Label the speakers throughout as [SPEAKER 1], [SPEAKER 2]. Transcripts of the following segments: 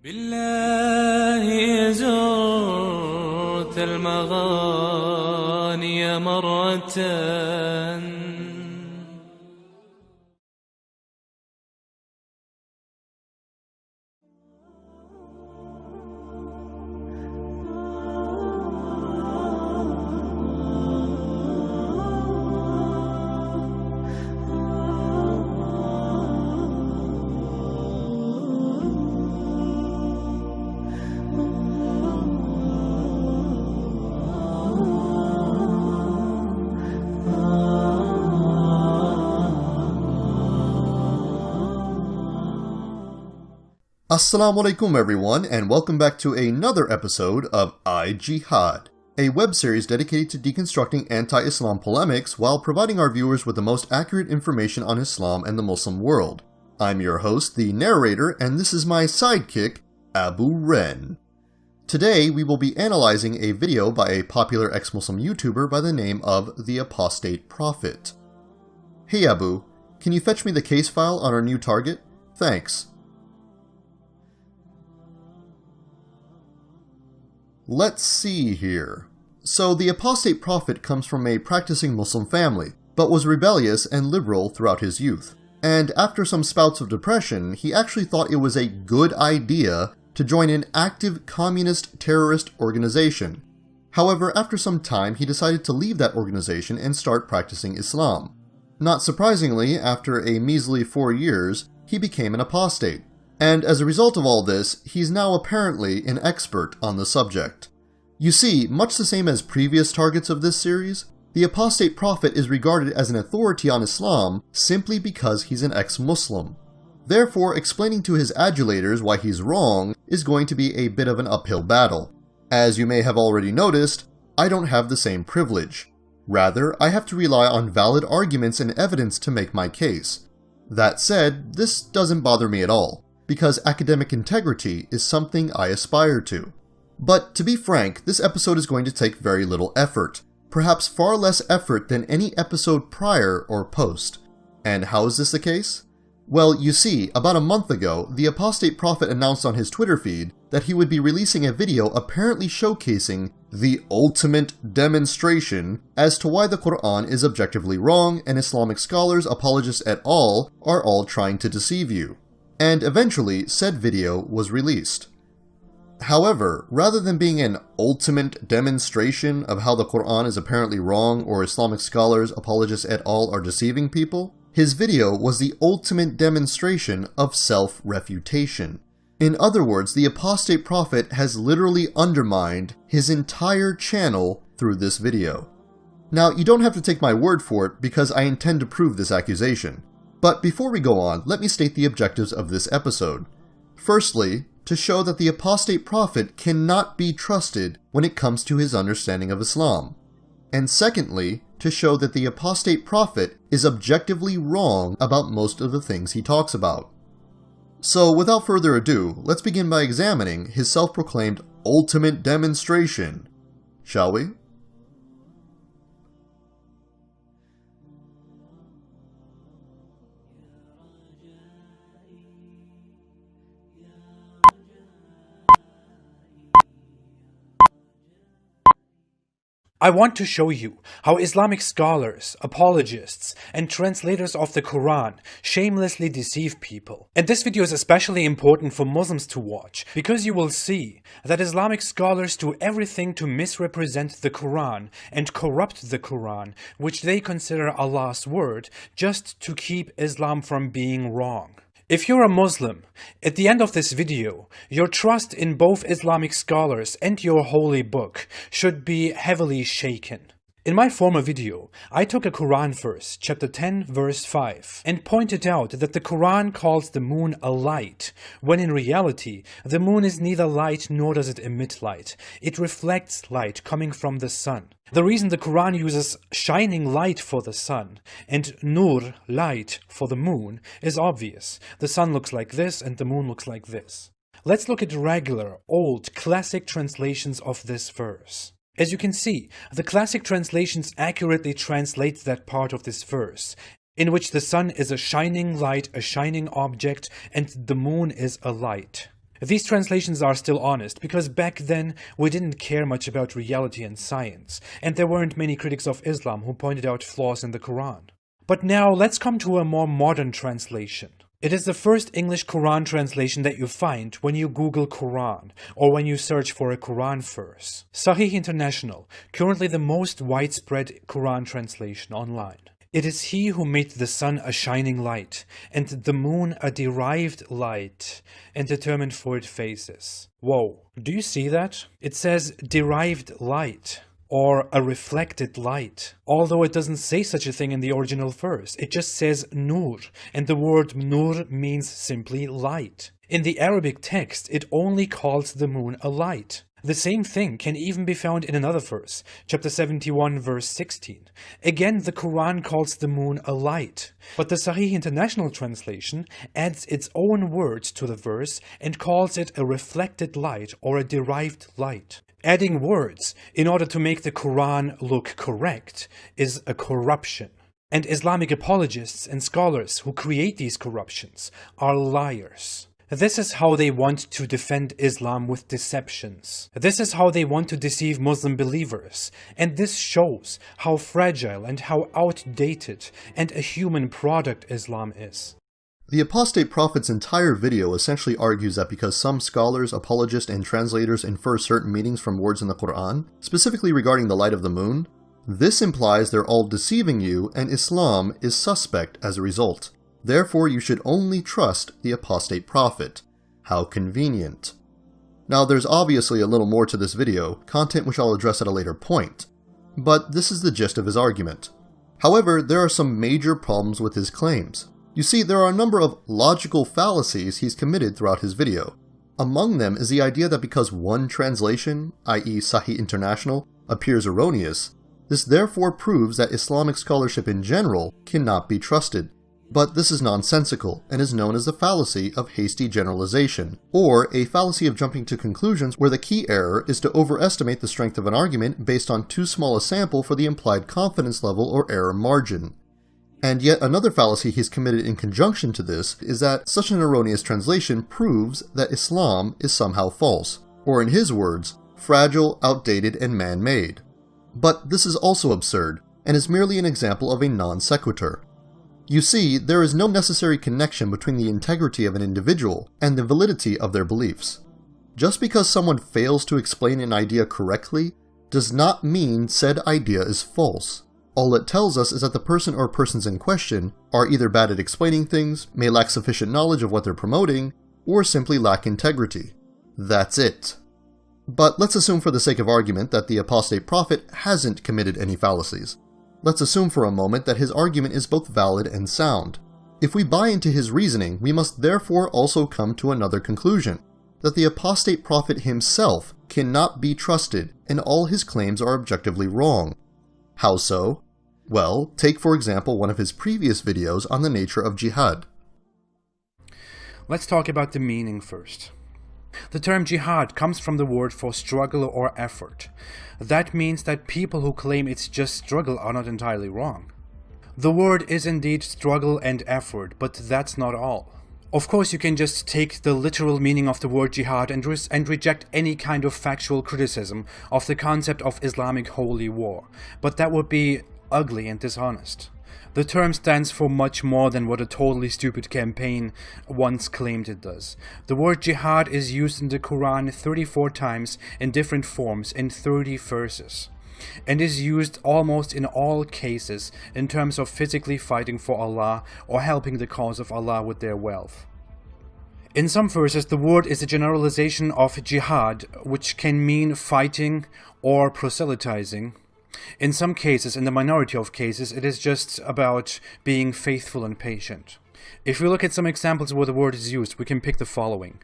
[SPEAKER 1] بالله زرت المغاني مرة
[SPEAKER 2] Assalamu alaikum everyone, and welcome back to another episode of iJihad, a web series dedicated to deconstructing anti-Islam polemics while providing our viewers with the most accurate information on Islam and the Muslim world. I'm your host, the narrator, and this is my sidekick, Abu Ren. Today we will be analyzing a video by a popular ex-Muslim YouTuber by the name of the Apostate Prophet. Hey Abu, can you fetch me the case file on our new target? Thanks. Let's see here. So the Apostate Prophet comes from a practicing Muslim family, but was rebellious and liberal throughout his youth. And after some spouts of depression, he actually thought it was a good idea to join an active communist terrorist organization. However, after some time, he decided to leave that organization and start practicing Islam. Not surprisingly, after a measly 4 years, he became an apostate. And as a result of all this, he's now apparently an expert on the subject. You see, much the same as previous targets of this series, the Apostate Prophet is regarded as an authority on Islam simply because he's an ex-Muslim. Therefore, explaining to his adulators why he's wrong is going to be a bit of an uphill battle. As you may have already noticed, I don't have the same privilege. Rather, I have to rely on valid arguments and evidence to make my case. That said, this doesn't bother me at all, because academic integrity is something I aspire to. But to be frank, this episode is going to take very little effort, perhaps far less effort than any episode prior or post. And how is this the case? Well, you see, about a month ago, the Apostate Prophet announced on his Twitter feed that he would be releasing a video apparently showcasing the ultimate demonstration as to why the Quran is objectively wrong and Islamic scholars, apologists et al. Are all trying to deceive you. And eventually, said video was released. However, rather than being an ultimate demonstration of how the Quran is apparently wrong or Islamic scholars, apologists et al. Are deceiving people, his video was the ultimate demonstration of self-refutation. In other words, the Apostate Prophet has literally undermined his entire channel through this video. Now, you don't have to take my word for it because I intend to prove this accusation. But before we go on, let me state the objectives of this episode. Firstly, to show that the Apostate Prophet cannot be trusted when it comes to his understanding of Islam. And secondly, to show that the Apostate Prophet is objectively wrong about most of the things he talks about. So without further ado, let's begin by examining his self-proclaimed ultimate demonstration. Shall we?
[SPEAKER 3] I want to show you how Islamic scholars, apologists, and translators of the Quran shamelessly deceive people. And this video is especially important for Muslims to watch, because you will see that Islamic scholars do everything to misrepresent the Quran and corrupt the Quran, which they consider Allah's word, just to keep Islam from being wrong. If you're a Muslim, at the end of this video, your trust in both Islamic scholars and your holy book should be heavily shaken. In my former video, I took a Quran verse, chapter 10, verse 5, and pointed out that the Quran calls the moon a light, when in reality, the moon is neither light nor does it emit light. It reflects light coming from the sun. The reason the Quran uses shining light for the sun and nur, light, for the moon is obvious. The sun looks like this and the moon looks like this. Let's look at regular, old, classic translations of this verse. As you can see, the classic translations accurately translate that part of this verse, in which the sun is a shining light, a shining object, and the moon is a light. These translations are still honest, because back then we didn't care much about reality and science, and there weren't many critics of Islam who pointed out flaws in the Quran. But now let's come to a more modern translation. It is the first English Quran translation that you find when you Google Quran or when you search for a Quran verse. Sahih International, currently the most widespread Quran translation online. It is he who made the sun a shining light, and the moon a derived light, and determined for its phases. Whoa, do you see that? It says derived light, or a reflected light, although it doesn't say such a thing in the original verse. It just says nur, and the word nur means simply light. In the Arabic text, it only calls the moon a light. The same thing can even be found in another verse, chapter 71, verse 16. Again, the Quran calls the moon a light, but the Sahih International translation adds its own words to the verse and calls it a reflected light or a derived light. Adding words in order to make the Quran look correct is a corruption. And Islamic apologists and scholars who create these corruptions are liars. This is how they want to defend Islam with deceptions. This is how they want to deceive Muslim believers. And this shows how fragile and how outdated and a human product Islam is.
[SPEAKER 2] The Apostate Prophet's entire video essentially argues that because some scholars, apologists, and translators infer certain meanings from words in the Quran, specifically regarding the light of the moon, this implies they're all deceiving you and Islam is suspect as a result. Therefore, you should only trust the Apostate Prophet. How convenient. Now, there's obviously a little more to this video, content which I'll address at a later point, but this is the gist of his argument. However, there are some major problems with his claims. You see, there are a number of logical fallacies he's committed throughout his video. Among them is the idea that because one translation, i.e. Sahih International, appears erroneous, this therefore proves that Islamic scholarship in general cannot be trusted. But this is nonsensical, and is known as the fallacy of hasty generalization, or a fallacy of jumping to conclusions where the key error is to overestimate the strength of an argument based on too small a sample for the implied confidence level or error margin. And yet another fallacy he's committed in conjunction to this is that such an erroneous translation proves that Islam is somehow false, or in his words, fragile, outdated, and man-made. But this is also absurd, and is merely an example of a non sequitur. You see, there is no necessary connection between the integrity of an individual and the validity of their beliefs. Just because someone fails to explain an idea correctly does not mean said idea is false. All it tells us is that the person or persons in question are either bad at explaining things, may lack sufficient knowledge of what they're promoting, or simply lack integrity. That's it. But let's assume for the sake of argument that the Apostate Prophet hasn't committed any fallacies. Let's assume for a moment that his argument is both valid and sound. If we buy into his reasoning, we must therefore also come to another conclusion, that the Apostate Prophet himself cannot be trusted and all his claims are objectively wrong. How so? Well, take for example one of his previous videos on the nature of jihad.
[SPEAKER 3] Let's talk about the meaning first. The term jihad comes from the word for struggle or effort. That means that people who claim it's just struggle are not entirely wrong. The word is indeed struggle and effort, but that's not all. Of course, you can just take the literal meaning of the word jihad and reject any kind of factual criticism of the concept of Islamic holy war, but that would be ugly and dishonest. The term stands for much more than what a totally stupid campaign once claimed it does. The word jihad is used in the Quran 34 times in different forms in 30 verses, and is used almost in all cases in terms of physically fighting for Allah or helping the cause of Allah with their wealth. In some verses, the word is a generalization of jihad, which can mean fighting or proselytizing. In some cases, in the minority of cases, it is just about being faithful and patient. If we look at some examples where the word is used, we can pick the following.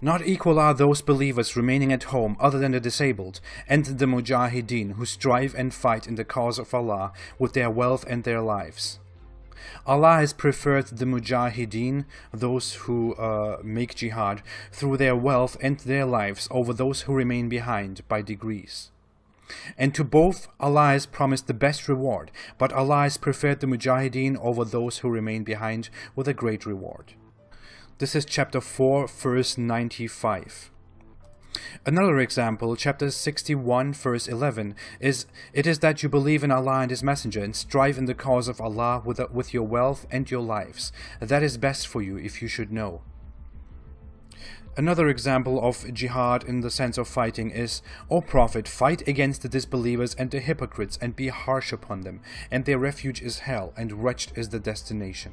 [SPEAKER 3] Not equal are those believers remaining at home other than the disabled, and the mujahideen who strive and fight in the cause of Allah with their wealth and their lives. Allah has preferred the mujahideen, those who make jihad, through their wealth and their lives over those who remain behind by degrees. And to both Allah has promised the best reward, but Allah has preferred the mujahideen over those who remain behind with a great reward. This is chapter 4, verse 95. Another example, chapter 61, verse 11, is, "It is that you believe in Allah and His Messenger, and strive in the cause of Allah with your wealth and your lives. That is best for you, if you should know." Another example of jihad in the sense of fighting is, "O Prophet, fight against the disbelievers and the hypocrites, and be harsh upon them, and their refuge is hell, and wretched is the destination."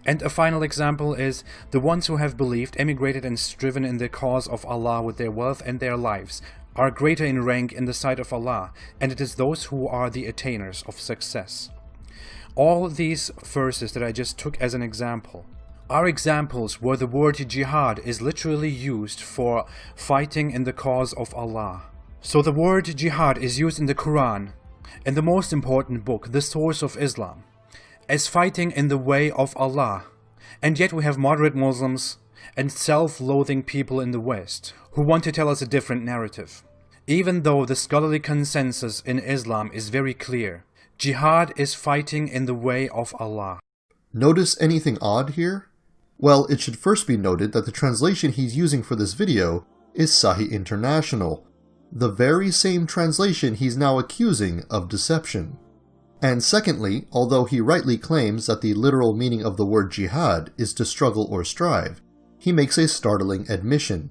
[SPEAKER 3] And a final example is, "The ones who have believed, emigrated and striven in the cause of Allah with their wealth and their lives, are greater in rank in the sight of Allah, and it is those who are the attainers of success." All these verses that I just took as an example are examples where the word jihad is literally used for fighting in the cause of Allah. So the word jihad is used in the Quran, in the most important book, the source of Islam, as fighting in the way of Allah. And yet we have moderate Muslims and self-loathing people in the West who want to tell us a different narrative. Even though the scholarly consensus in Islam is very clear, jihad is fighting in the way of Allah.
[SPEAKER 2] Notice anything odd here? Well, it should first be noted that the translation he's using for this video is Sahih International, the very same translation he's now accusing of deception. And secondly, although he rightly claims that the literal meaning of the word jihad is to struggle or strive, he makes a startling admission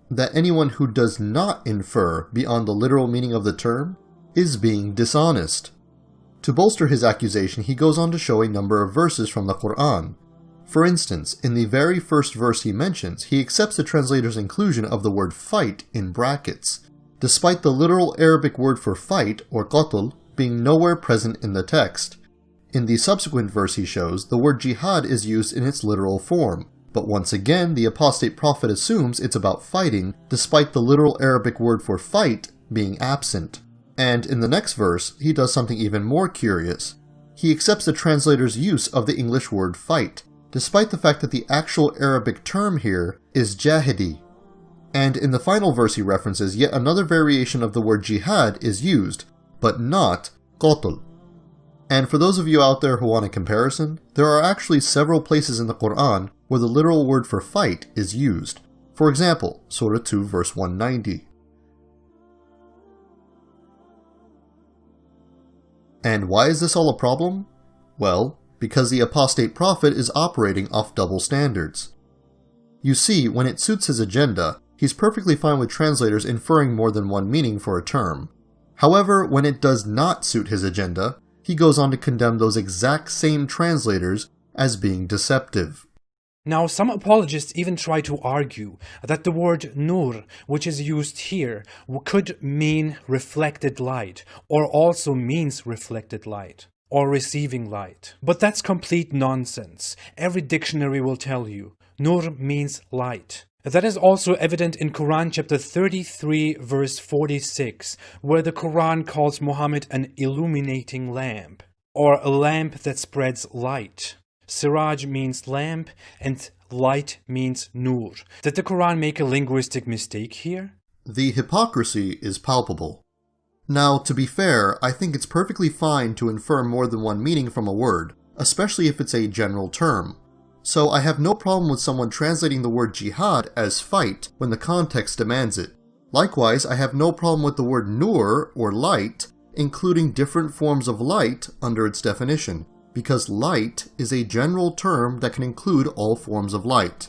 [SPEAKER 2] that anyone who does not infer beyond the literal meaning of the term is being dishonest. To bolster his accusation, he goes on to show a number of verses from the Quran. For instance, in the very first verse he mentions, he accepts the translator's inclusion of the word fight in brackets, despite the literal Arabic word for fight, or qatl, being nowhere present in the text. In the subsequent verse he shows, the word jihad is used in its literal form, but once again the apostate prophet assumes it's about fighting, despite the literal Arabic word for fight being absent. And in the next verse, he does something even more curious. He accepts the translator's use of the English word fight, despite the fact that the actual Arabic term here is jahidi. And in the final verse he references, yet another variation of the word jihad is used, but not qatl. And for those of you out there who want a comparison, there are actually several places in the Quran where the literal word for fight is used. For example, Surah 2 verse 190. And why is this all a problem? Well, because the apostate prophet is operating off double standards. You see, when it suits his agenda, he's perfectly fine with translators inferring more than one meaning for a term. However, when it does not suit his agenda, he goes on to condemn those exact same translators as being deceptive.
[SPEAKER 3] Now, some apologists even try to argue that the word nur, which is used here, could mean reflected light, or also means reflected light, or receiving light. But that's complete nonsense. Every dictionary will tell you, nur means light. That is also evident in Quran chapter 33 verse 46, where the Quran calls Muhammad an illuminating lamp, or a lamp that spreads light. Siraj means lamp, and light means nur. Did the Quran make a linguistic mistake here?
[SPEAKER 2] The hypocrisy is palpable. Now, to be fair, I think it's perfectly fine to infer more than one meaning from a word, especially if it's a general term. So I have no problem with someone translating the word jihad as fight when the context demands it. Likewise, I have no problem with the word nur, or light, including different forms of light under its definition, because light is a general term that can include all forms of light.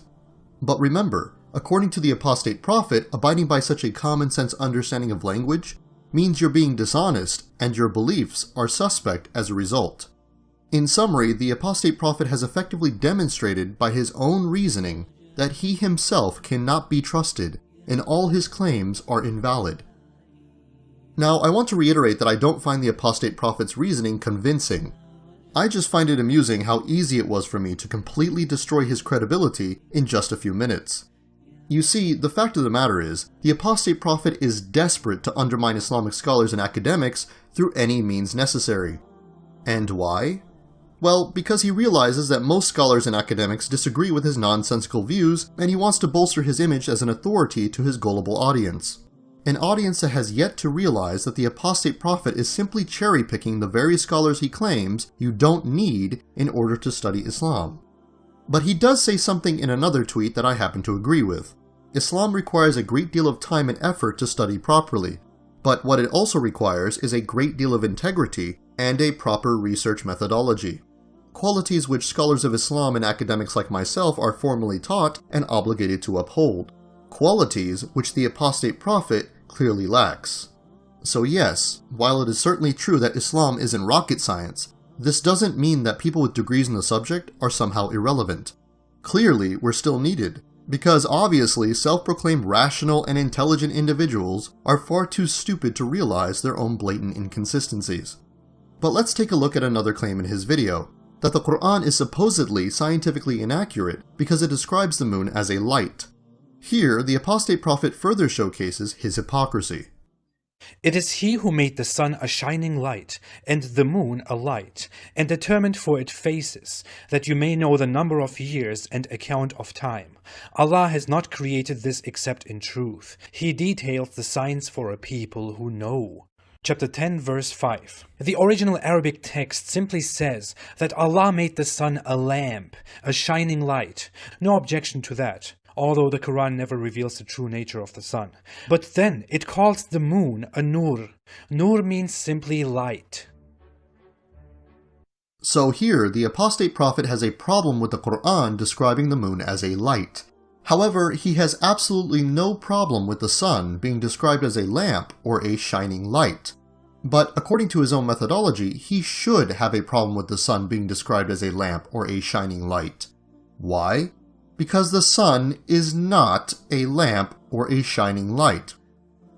[SPEAKER 2] But remember, according to the apostate prophet, abiding by such a common-sense understanding of language means you're being dishonest, and your beliefs are suspect as a result. In summary, the apostate prophet has effectively demonstrated by his own reasoning that he himself cannot be trusted, and all his claims are invalid. Now, I want to reiterate that I don't find the apostate prophet's reasoning convincing. I just find it amusing how easy it was for me to completely destroy his credibility in just a few minutes. You see, the fact of the matter is, the apostate prophet is desperate to undermine Islamic scholars and academics through any means necessary. And why? Well, because he realizes that most scholars and academics disagree with his nonsensical views, and he wants to bolster his image as an authority to his gullible audience. An audience that has yet to realize that the apostate prophet is simply cherry-picking the very scholars he claims you don't need in order to study Islam. But he does say something in another tweet that I happen to agree with. Islam requires a great deal of time and effort to study properly, but what it also requires is a great deal of integrity and a proper research methodology. Qualities which scholars of Islam and academics like myself are formally taught and obligated to uphold. Qualities which the apostate prophet clearly lacks. So yes, while it is certainly true that Islam isn't rocket science, this doesn't mean that people with degrees in the subject are somehow irrelevant. Clearly, we're still needed, because obviously self-proclaimed rational and intelligent individuals are far too stupid to realize their own blatant inconsistencies. But let's take a look at another claim in his video, that the Quran is supposedly scientifically inaccurate because it describes the moon as a light. Here, the apostate prophet further showcases his hypocrisy.
[SPEAKER 3] It is he who made the sun a shining light, and the moon a light, and determined for it phases, that you may know the number of years and account of time. Allah has not created this except in truth. He details the signs for a people who know. Chapter 10, verse 5. The original Arabic text simply says that Allah made the sun a lamp, a shining light. No objection to that, although the Quran never reveals the true nature of the sun. But then it calls the moon a nur. Nur means simply light.
[SPEAKER 2] So here, the apostate prophet has a problem with the Quran describing the moon as a light. However, he has absolutely no problem with the sun being described as a lamp or a shining light. But according to his own methodology, he should have a problem with the sun being described as a lamp or a shining light. Why? Because the sun is not a lamp or a shining light.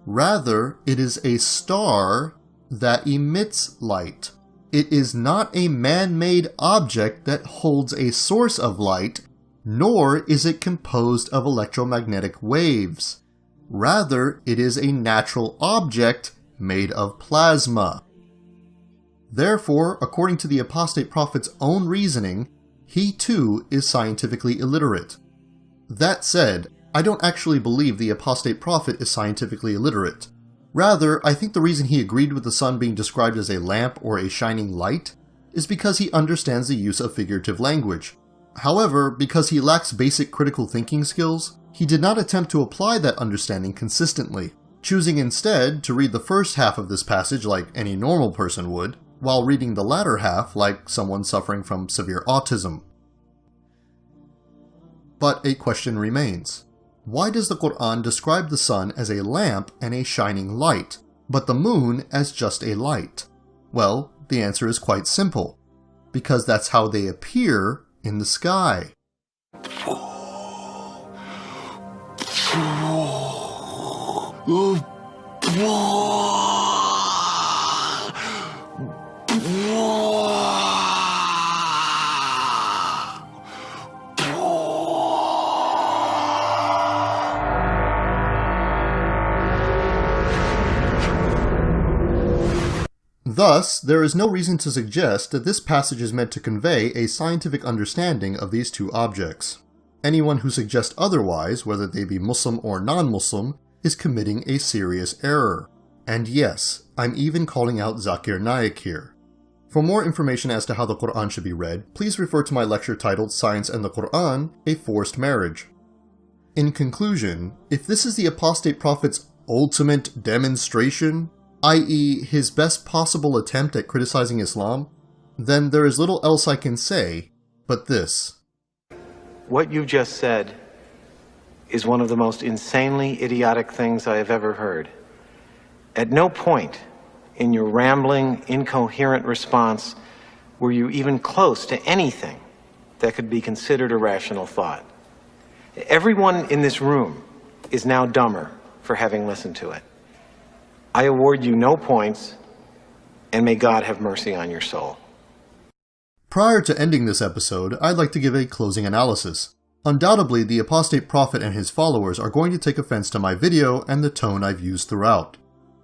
[SPEAKER 2] Rather, it is a star that emits light. It is not a man-made object that holds a source of light, nor is it composed of electromagnetic waves. Rather, it is a natural object made of plasma. Therefore, according to the apostate prophet's own reasoning, he too is scientifically illiterate. That said, I don't actually believe the apostate prophet is scientifically illiterate. Rather, I think the reason he agreed with the sun being described as a lamp or a shining light is because he understands the use of figurative language. However, because he lacks basic critical thinking skills, he did not attempt to apply that understanding consistently, choosing instead to read the first half of this passage like any normal person would, while reading the latter half like someone suffering from severe autism. But a question remains. Why does the Quran describe the sun as a lamp and a shining light, but the moon as just a light? Well, the answer is quite simple. Because that's how they appear in the sky. Thus, there is no reason to suggest that this passage is meant to convey a scientific understanding of these two objects. Anyone who suggests otherwise, whether they be Muslim or non-Muslim, is committing a serious error. And yes, I'm even calling out Zakir Naik here. For more information as to how the Quran should be read, please refer to my lecture titled Science and the Quran, A Forced Marriage. In conclusion, if this is the apostate prophet's ultimate demonstration, i.e. his best possible attempt at criticizing Islam, then there is little else I can say but this.
[SPEAKER 1] What you just said is one of the most insanely idiotic things I have ever heard. At no point in your rambling, incoherent response were you even close to anything that could be considered a rational thought. Everyone in this room is now dumber for having listened to it. I award you no points, and may God have mercy on your soul.
[SPEAKER 2] Prior to ending this episode, I'd like to give a closing analysis. Undoubtedly, the apostate prophet and his followers are going to take offense to my video and the tone I've used throughout.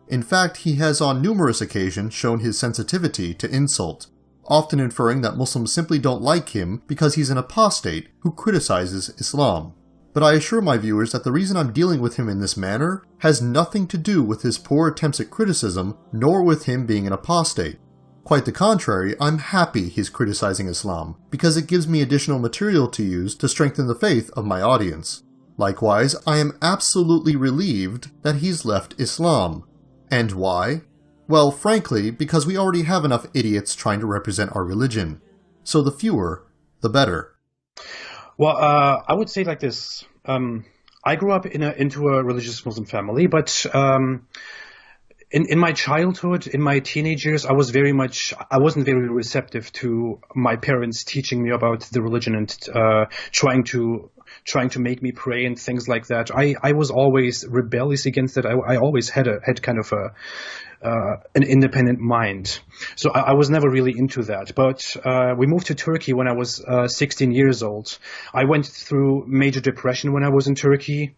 [SPEAKER 2] In fact, he has on numerous occasions shown his sensitivity to insult, often inferring that Muslims simply don't like him because he's an apostate who criticizes Islam. But I assure my viewers that the reason I'm dealing with him in this manner has nothing to do with his poor attempts at criticism, nor with him being an apostate. Quite the contrary, I'm happy he's criticizing Islam, because it gives me additional material to use to strengthen the faith of my audience. Likewise, I am absolutely relieved that he's left Islam. And why? Well, frankly, because we already have enough idiots trying to represent our religion. So the fewer, the better.
[SPEAKER 4] Well, I would say like this. I grew up into a religious Muslim family, but in my childhood, in my teenage years, I wasn't very receptive to my parents teaching me about the religion and trying to make me pray and things like that. I was always rebellious against it. I always had kind of an independent mind. So I was never really into that. But we moved to Turkey when I was 16 years old. I went through major depression when I was in Turkey.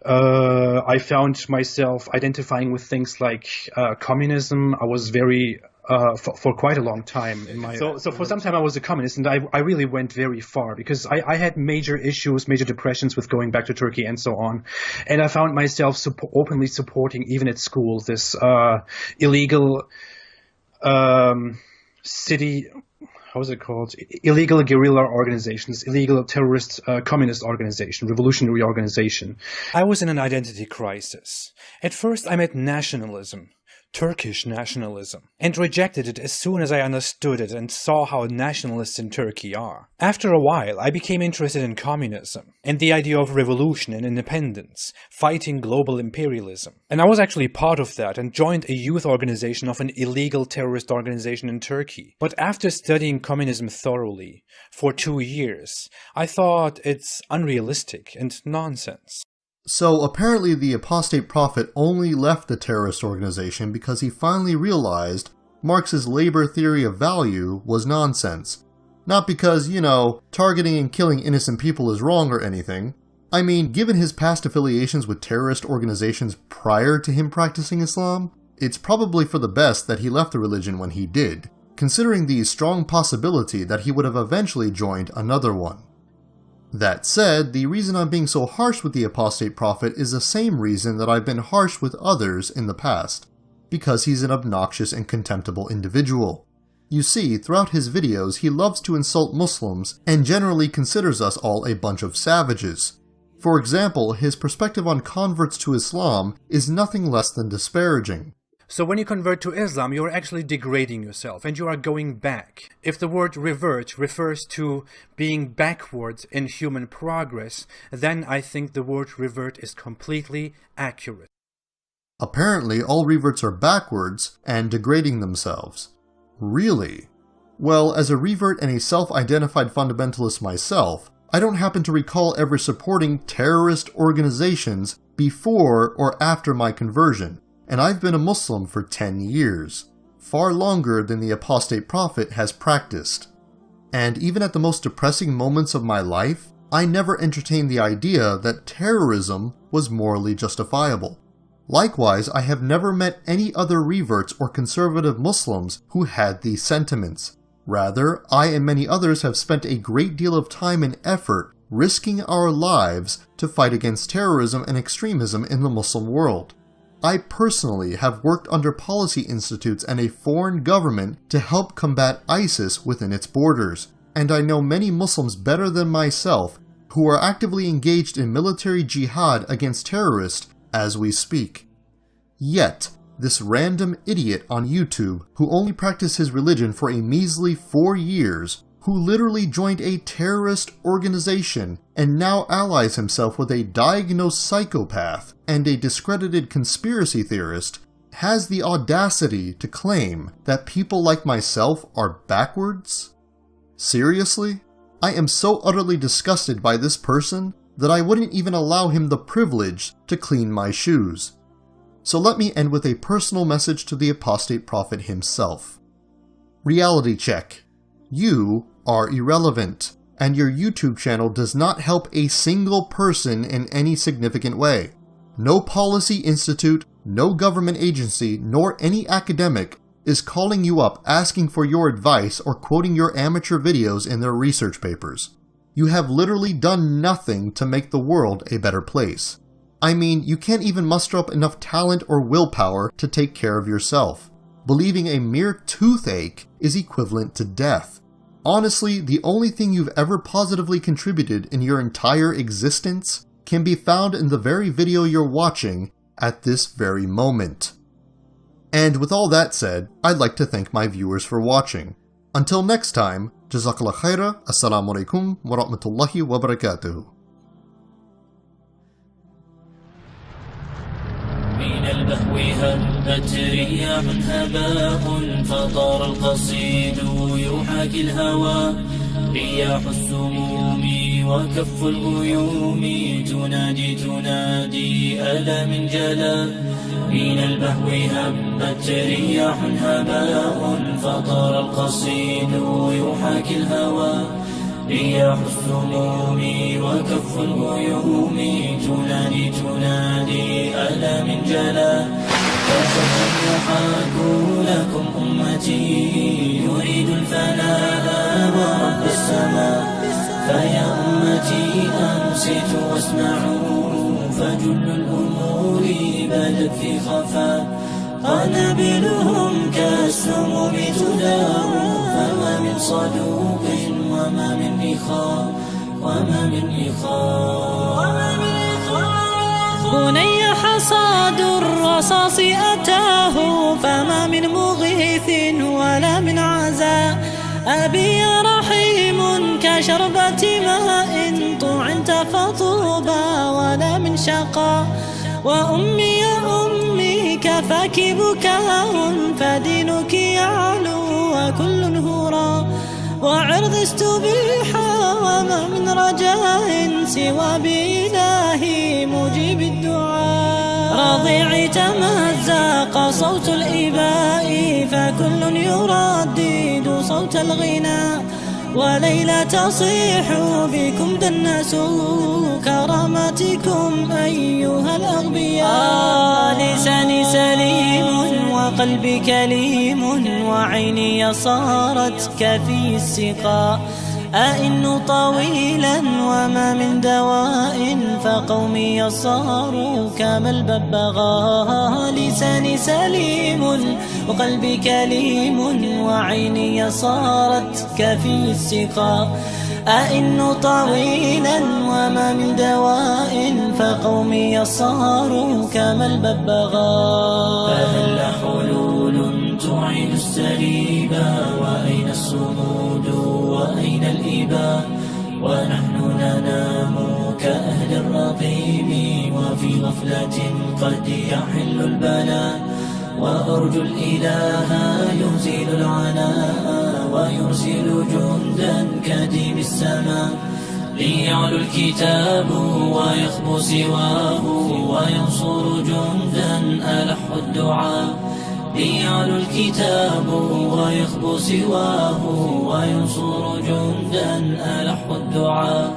[SPEAKER 4] I found myself identifying with things like communism. I was very for quite a long time in my so for some time I was a communist, and I really went very far because I had major issues, major depressions with going back to Turkey and so on, and I found myself openly supporting, even at school, this illegal city. How is it called? Illegal guerrilla organizations, illegal terrorist communist organization, revolutionary organization.
[SPEAKER 3] I was in an identity crisis. At first I met nationalism, Turkish nationalism, and rejected it as soon as I understood it and saw how nationalists in Turkey are. After a while, I became interested in communism and the idea of revolution and independence, fighting global imperialism. And I was actually part of that and joined a youth organization of an illegal terrorist organization in Turkey. But after studying communism thoroughly for 2 years, I thought it's unrealistic and nonsense.
[SPEAKER 2] So apparently the apostate prophet only left the terrorist organization because he finally realized Marx's labor theory of value was nonsense. Not because, targeting and killing innocent people is wrong or anything. I mean, given his past affiliations with terrorist organizations prior to him practicing Islam, it's probably for the best that he left the religion when he did, considering the strong possibility that he would have eventually joined another one. That said, the reason I'm being so harsh with the apostate prophet is the same reason that I've been harsh with others in the past, because he's an obnoxious and contemptible individual. You see, throughout his videos he loves to insult Muslims and generally considers us all a bunch of savages. For example, his perspective on converts to Islam is nothing less than disparaging.
[SPEAKER 3] So when you convert to Islam, you are actually degrading yourself and you are going back. If the word revert refers to being backwards in human progress, then I think the word revert is completely accurate.
[SPEAKER 2] Apparently, all reverts are backwards and degrading themselves. Really? Well, as a revert and a self-identified fundamentalist myself, I don't happen to recall ever supporting terrorist organizations before or after my conversion. And I've been a Muslim for 10 years, far longer than the apostate prophet has practiced. And even at the most depressing moments of my life, I never entertained the idea that terrorism was morally justifiable. Likewise, I have never met any other reverts or conservative Muslims who had these sentiments. Rather, I and many others have spent a great deal of time and effort risking our lives to fight against terrorism and extremism in the Muslim world. I personally have worked under policy institutes and a foreign government to help combat ISIS within its borders, and I know many Muslims better than myself who are actively engaged in military jihad against terrorists as we speak. Yet, this random idiot on YouTube who only practiced his religion for a measly 4 years, who literally joined a terrorist organization and now allies himself with a diagnosed psychopath and a discredited conspiracy theorist, has the audacity to claim that people like myself are backwards? Seriously? I am so utterly disgusted by this person that I wouldn't even allow him the privilege to clean my shoes. So let me end with a personal message to the apostate prophet himself. Reality check. You are irrelevant, and your YouTube channel does not help a single person in any significant way. No policy institute, no government agency, nor any academic is calling you up asking for your advice or quoting your amateur videos in their research papers. You have literally done nothing to make the world a better place. I mean, you can't even muster up enough talent or willpower to take care of yourself. believing a mere toothache is equivalent to death. Honestly, the only thing you've ever positively contributed in your entire existence can be found in the very video you're watching at this very moment. And with all that said, I'd like to thank my viewers for watching. Until next time, Jazakallah khaira, Assalamu alaikum wa rahmatullahi wa barakatuh.
[SPEAKER 5] من البهو هبت رياح هباء فطار القصيد يحاكي الهوى رياح السموم وكف الغيوم تنادي ألا من جلا من البهو هبت رياح هباء فطار القصيد يحاكي الهوى رياح السموم وكف الغيوم تنادي ألا من جلا فسوف يحاك لكم أمتي يريد الفناء ورب السماء فيا أمتي أنصتوا واسمعوا فجل الأمور بدت في خفاء قنابلهم كالسموم تدار فما من صدوق وما من إخاء بني حصاد الرصاص أتاه فما من مغيث ولا من عزاء أبي رحيم كشربة ماء طعنت فطوبى ولا من شقاء وأمي يا أمي كفاك بكاء فدينك يعلو وكل هرى وعرض استبيح وما من رجاء سوى بإلهي مجيب الدعاء رضيعي تمزق صوت الإباء فكل يردد صوت الغناء وليلى تصيح بكم دنسوا كرامتكم أيها الأغبياء لساني سليم وقلبي كليم وعيني صارت كفي السقاء أئن طويلا وما من دواء فقومي صاروا كما الببغاء لساني سليم وقلبي كليم وعيني صارت كفي السقاء أئن طويلا وما من دواء فقومي صاروا كما الببغاء فهل حلول تعين السريبا وأين الصمود وأين الإباء ونحن ننام كأهل الرقيم وفي غفلة قد يحل البلاء وأرجو الإله يزيل العناء ويرسل جندا كديم السماء ليعلو الكتاب ويخبو سواه وينصر جندا ألح الدعاء ليعلو الكتاب ويخبو سواه وينصر جندا ألح الدعاء